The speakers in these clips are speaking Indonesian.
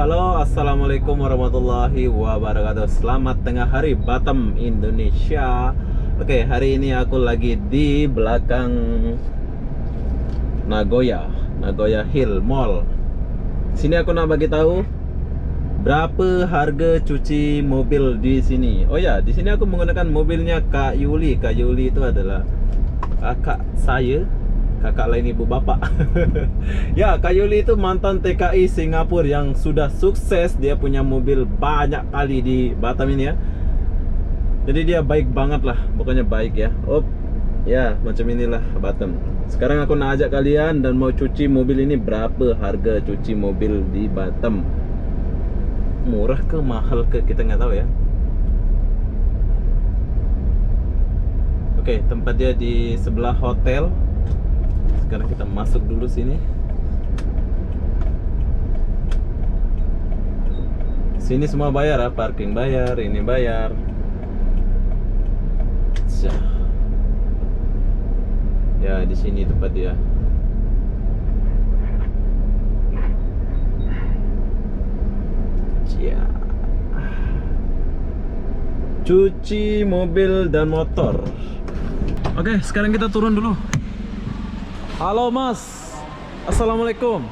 Halo, assalamualaikum warahmatullahi wabarakatuh. Selamat tengah hari Batam, Indonesia. Oke, hari ini aku lagi di belakang Nagoya Hill Mall. Sini aku nak bagi tahu berapa harga cuci mobil di sini. Oh ya, di sini aku menggunakan mobilnya Kak Yuli. Kak Yuli itu adalah kakak saya, kakak lain ibu bapak. Ya, Kak Yuli itu mantan TKI Singapura yang sudah sukses. Dia punya mobil banyak kali di Batam ini ya. Jadi dia baik banget lah, pokoknya baik ya. Oh ya, macam inilah Batam. Sekarang aku nak ajak kalian dan mau cuci mobil ini. Berapa harga cuci mobil di Batam? Murah ke mahal ke, kita nggak tahu ya. Oke, tempat dia di sebelah hotel. Sekarang kita masuk dulu sini. Sini semua bayar ya, parking bayar, ini bayar. Ya, di sini tempat dia. Ya. Cuci mobil dan motor. Oke, sekarang kita turun dulu. Halo Mas, assalamualaikum.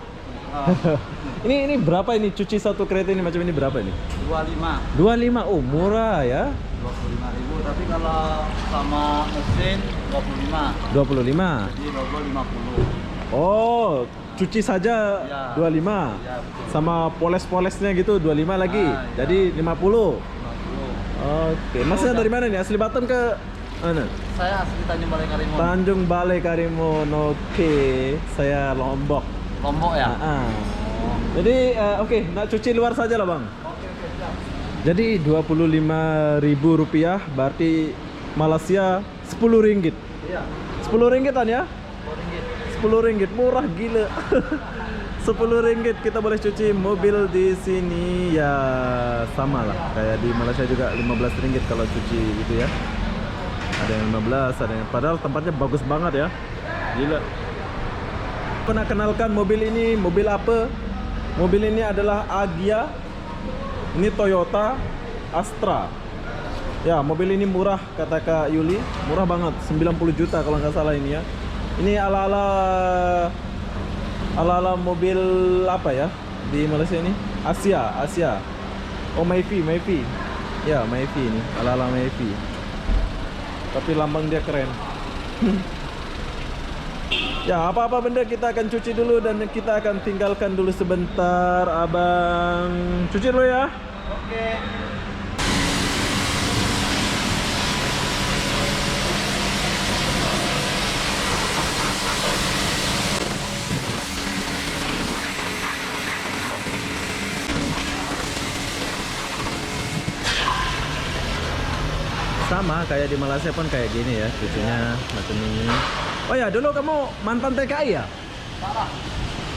Ini berapa ini cuci satu kereta ini macam ini berapa ini? 25. 25. Oh, murah ya. 25.000, tapi kalau sama mesin 25. 25. Jadi logo 50. Oh, cuci saja Ya. 25. Ya, betul. Sama poles-polesnya gitu 25 lagi. Ah, ya. Jadi 50. 50. Oke, Masnya dari mana nih? Asli Batam ke mana? Saya asli Tanjung Balai Karimun. Tanjung Balai Karimun. Oke, saya Lombok. Lombok ya? Ah. Jadi oke, nak cuci luar saja lah bang. Oke, siap. Jadi Rp25.000 berarti Malaysia Rp10. Iya. Rp10-an ya? RM10. Rp10 murah gila. Rp10 kita boleh cuci mobil di sini ya, sama lah kayak di Malaysia juga Rp15 kalau cuci itu ya. Ada yang 15, ada yang padahal tempatnya bagus banget ya. Gila. Aku nak kenalkan mobil ini, mobil apa? Mobil ini adalah Agya. Ini Toyota Astra. Ya, mobil ini murah kata Kak Yuli, murah banget, 90 juta kalau nggak salah ini ya. Ini ala-ala mobil apa ya di Malaysia ini? Asia. Oh, Myvi. Ya, Myvi ini, ala-ala Myvi. Tapi lambang dia keren. Ya, apa-apa benda kita akan cuci dulu dan kita akan tinggalkan dulu sebentar, abang. Cuci dulu ya. Oke. Sama kayak di Malaysia pun kayak gini ya, cucinya macam ini. Oh ya, dulu kamu mantan TKI ya? Salah.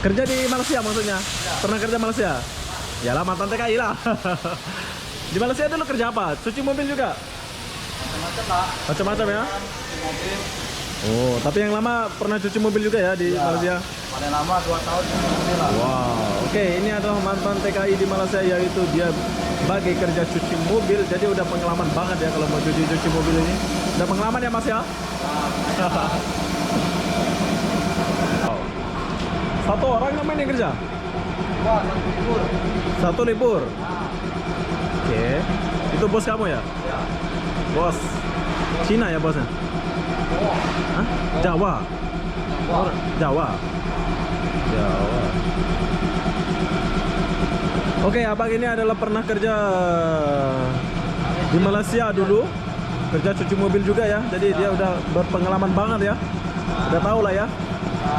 Kerja di Malaysia maksudnya? Ya. Pernah kerja Malaysia? Yalah, mantan TKI lah. Di Malaysia dulu kerja apa? Cuci mobil juga? Macam-macam lah. Macam-macam ya? Cuci mobil. Oh, tapi yang lama pernah cuci mobil juga ya di Ya. Malaysia? Paling lama 2 tahun cuci mobil lah. Wow, oke, ini adalah mantan TKI di Malaysia, yaitu dia bagi kerja cuci mobil. Jadi udah pengalaman banget ya kalau mau cuci mobil ini. Udah pengalaman ya Mas ya? Wow. Satu orang namanya yang kerja? Wah, satu libur. Satu libur? Oke, itu bos kamu ya? Ya. Bos Cina ya bosnya? Oh. Hah? Jawa? Wah. Jawa. Oke, abang ini adalah pernah kerja di Malaysia dulu, kerja cuci mobil juga ya. Jadi dia udah berpengalaman banget ya. Udah tahu lah ya.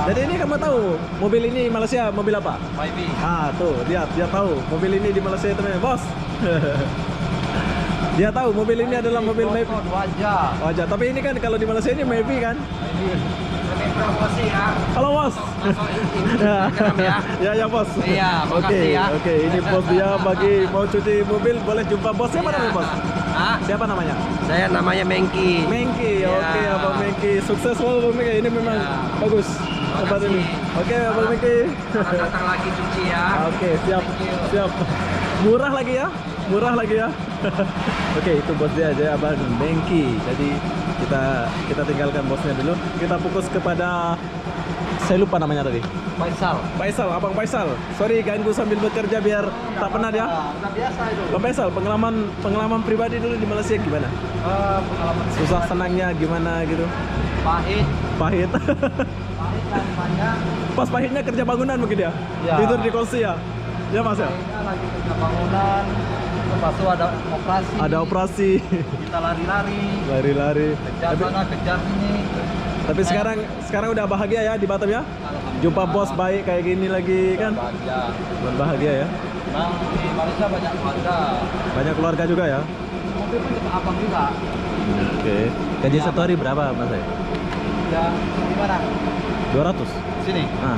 Jadi ini kamu tahu mobil ini Malaysia mobil apa? Myvi. Ah, tuh dia tahu mobil ini di Malaysia itu namanya bos. Dia tahu mobil ini adalah mobil Myvi. Wajah. Wajah, tapi ini kan kalau di Malaysia ini Myvi kan? Lebih promosi ya. Halo bos. Ya bos. Iya, Oke, makasih ya. oke, ini bos dia bagi mau cuci mobil boleh jumpa bos. Siapa namanya bos? Hah? Siapa namanya? Saya namanya Mengki. Mengki. Ya. Oke, abang Mengki. Sukses selalu Bang Mengki. Ini memang Ya. bagus. tempat ini. Oke, Abang Miki. Selamat datang lagi cuci ya. Oke, siap, siap. Murah lagi ya, murah lagi ya. Oke, itu bos dia aja, Abang Mengki. Jadi kita tinggalkan bosnya dulu. Kita fokus kepada, saya lupa namanya tadi. Faisal. Faisal, Abang Faisal. Sorry ganggu sambil bekerja biar tak penat ya. Udah biasa itu. Bang Faisal, pengalaman pribadi dulu di Malaysia gimana? Pengalaman Susah senangnya gimana gitu? pahit. Pahit. Pahit kan banyak. Pas pahitnya kerja bangunan mungkin ya? Ya. Tidur di kursi ya? Ya Mas ya? Pahitnya lagi kerja bangunan. Lepas itu ada operasi. Ada operasi. Kita lari-lari. Lari-lari. Kejar Tapi, sana, kejar sini. tapi sekarang udah bahagia ya di Batam ya? Alhamdulillah. Jumpa bos baik kayak gini lagi kan? Bahagia. Bahagia ya? Nah, di Malaysia banyak keluarga. Banyak keluarga juga ya? Mobil pun juga abang juga. Oke. Gaji satu hari berapa Mas? Ya, di mana? 200? Sini. Ah.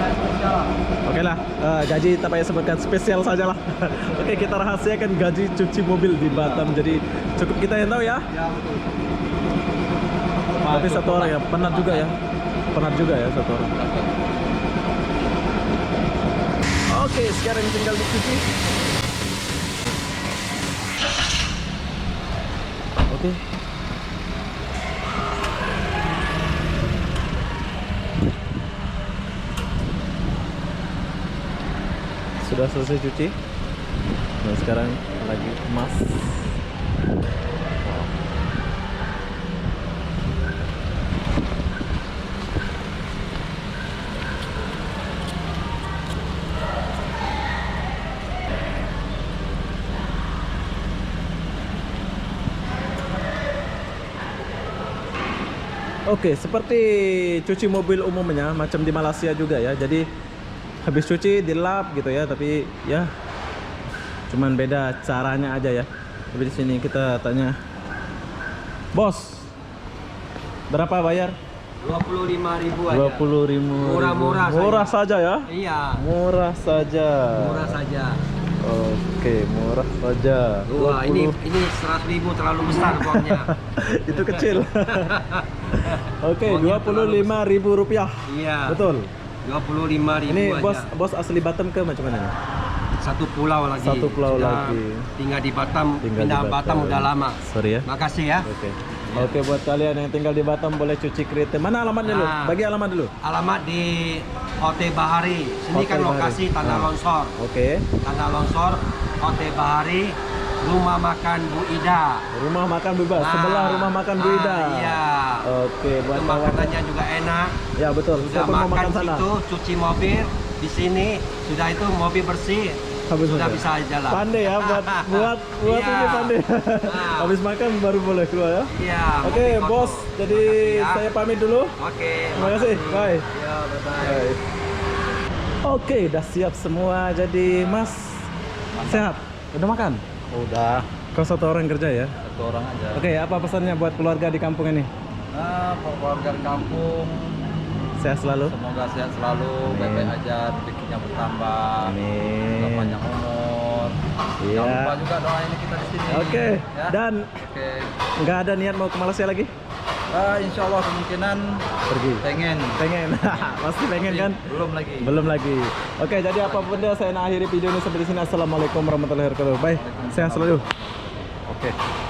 Spesial. Oke lah, gaji tak payah sebutkan, spesial saja lah. Oke, kita rahasiakan gaji cuci mobil di Batam. Jadi cukup kita yang tahu ya. Ya, betul. Tapi satu orang ya, penat juga ya. Penat juga ya satu orang. Oke, sekarang tinggal dicuci. Oke. Sudah selesai cuci. Nah, sekarang lagi emas. Oke, seperti cuci mobil umumnya, macam di Malaysia juga ya. Jadi habis cuci dilap gitu ya, tapi ya cuman beda caranya aja ya. Tapi di sini kita tanya, bos, berapa bayar? 25.000 aja. 25.000. Murah-murah saja. Murah saja ya? Iya. Murah saja. Murah saja. Oke, murah saja. Wah, 20. ini 100.000 terlalu besar uangnya. Itu kecil. Oke, Uangnya Rp25.000. Iya. Betul. 25.000 Ini aja. bos asli Batam ke macam mana? Satu pulau lagi. Satu pulau Sudah lagi. Tinggal di Batam. Tinggal Pindah di Batam udah lama. Sorry ya. Makasih ya. Oke. Oke, buat kalian yang tinggal di Batam boleh cuci kereta. Mana alamatnya dulu? Nah. Bagi alamat dulu. Alamat di Hotel Bahari. Sini Hotel kan Bahari. lokasi tanah Ah. longsor. Oke. Tanah longsor, Hotel Bahari, rumah makan Bu Ida. Rumah makan bebas sebelah rumah makan Bu Ida. Iya. Oke, buat Itu kawan. makanannya juga enak. Ya, betul. Sudah Saya pun mau makan makan sana. situ, cuci mobil di sini. Sudah itu mobil bersih. Habis sudah makan. bisa jalan. Pandai ya buat Iya. ini pandai. Nah. Habis makan baru boleh keluar ya. Iya. Oke, mobil kotor. bos. Jadi Makasih ya. saya pamit dulu. Oke. Terima kasih. Bye. Ya, bye-bye. Bye. Oke, udah siap semua. Jadi, Mas sehat? Udah makan? Udah, Kau satu orang kerja ya? satu orang aja. Oke, apa pesannya buat keluarga di kampung ini? Nah, keluarga di kampung, Sehat selalu. semoga sehat selalu, Amin. baik-baik aja, rezekinya bertambah, Amin. panjang umur. Iya. Jangan lupa juga doain kita di sini. Oke, Ya? dan Oke. nggak ada niat mau ke Malaysia lagi? Insya Allah kemungkinan Pergi. pengen. Pengen. Pasti pengen kan? Belum lagi. Belum lagi. Oke, jadi apapun dia saya nak akhiri video ini sampai di sini. Assalamualaikum warahmatullahi wabarakatuh. Bye. Sehat selalu. Oke.